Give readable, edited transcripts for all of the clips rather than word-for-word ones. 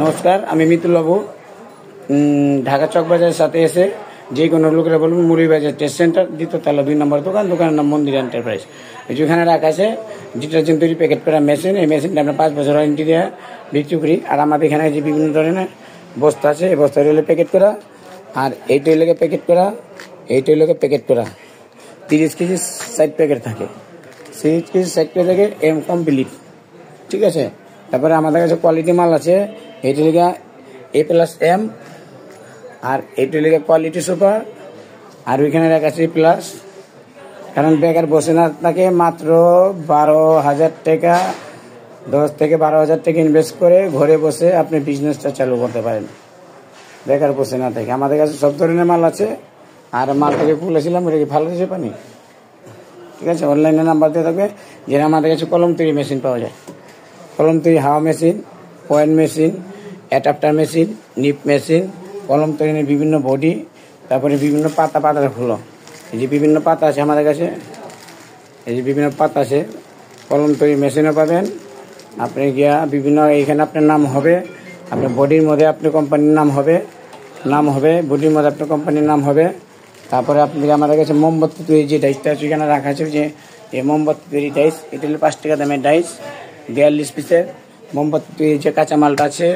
নমস্কার, আমি মিতুল বাবু। ঢাকা চকবাজারের সাথে এসে যে কোনো লোকেরা বলুন মুড়িবাজার টেস্ট সেন্টার, দ্বিতীয়তলা 2 নম্বর দোকান, দোকানের নাম মন্দির এন্টারপ্রাইজ। যেখানে রাখা আছে ডিটারজেন্ট তৈরি প্যাকেট করা মেশিন। এই মেশিনটা আমরা 5 বছর ওয়ারেন্টি দিয়ে বিক্রি করি। আর আমাদের এখানে যে বিভিন্ন ধরনের বস্তা আছে, এই বস্তা হলে প্যাকেট করা, আর এইটা হলে প্যাকেট করা, এইটা হলে প্যাকেট করা। 30 কেজি 60 প্যাকেট থাকে, 30 কেজি 60 প্যাকেট থাকে এম কমপ্লিট, ঠিক আছে। তারপরে আমাদের কাছে কোয়ালিটি মাল আছে, এইটা লিখা A+M, আর এইটা লিখা কোয়ালিটি সুপার, আর ওইখানে রাখা আছে প্লাস। কারণ বেকার বসে না থাকে, মাত্র 12,000 টাকা, 10 থেকে 12,000 টাকা ইনভেস্ট করে ঘরে বসে আপনি বিজনেসটা চালু করতে পারেন, বেকার বসে না থাকে। আমাদের কাছে সব ধরনের মাল আছে। আর মালটাকে খুলেছিলাম, এটা কি ভালো দিয়েছে পানি, ঠিক আছে। অনলাইনে নাম্বার দিয়ে থাকবে। যেটা আমাদের কাছে কলম তৈরি মেশিন পাওয়া যায়, কলম তৈরি হাওয়া machine, point machine, adapter machine, nib machine, কলম তৈরি বিভিন্ন বডি, তারপরে বিভিন্ন পাতার ফুলো। এই যে বিভিন্ন পাতা আছে আমাদের কাছে, এই যে বিভিন্ন পাতা আছে। কলম তৈরি মেশিনও পাবেন আপনি গিয়া বিভিন্ন। এইখানে আপনার নাম হবে, আপনার বডির মধ্যে আপনার কোম্পানির নাম হবে, বডির মধ্যে আপনার কোম্পানির নাম হবে। তারপরে আপনি আমাদের কাছে মোমবাতি তৈরি যে ডাইসটা আছে এখানে রাখা আছে, যে এই মোমবাতি তৈরি ডাইস, এটা হলো 5 টাকা দামের ডাইস, 42 পিসের মোমবাতি তৈরি যে কাঁচামালটা আছে,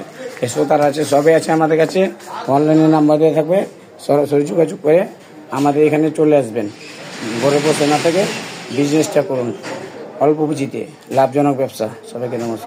সুতার আছে, সবই আছে আমাদের কাছে। অনলাইনে নাম্বার দেওয়া থাকবে, সরাসরি যোগাযোগ করে আমাদের এখানে চলে আসবেন। ঘরে বসে না থেকে বিজনেসটা করুন, অল্প পুঁজিতে লাভজনক ব্যবসা। সবাইকে নমস্কার।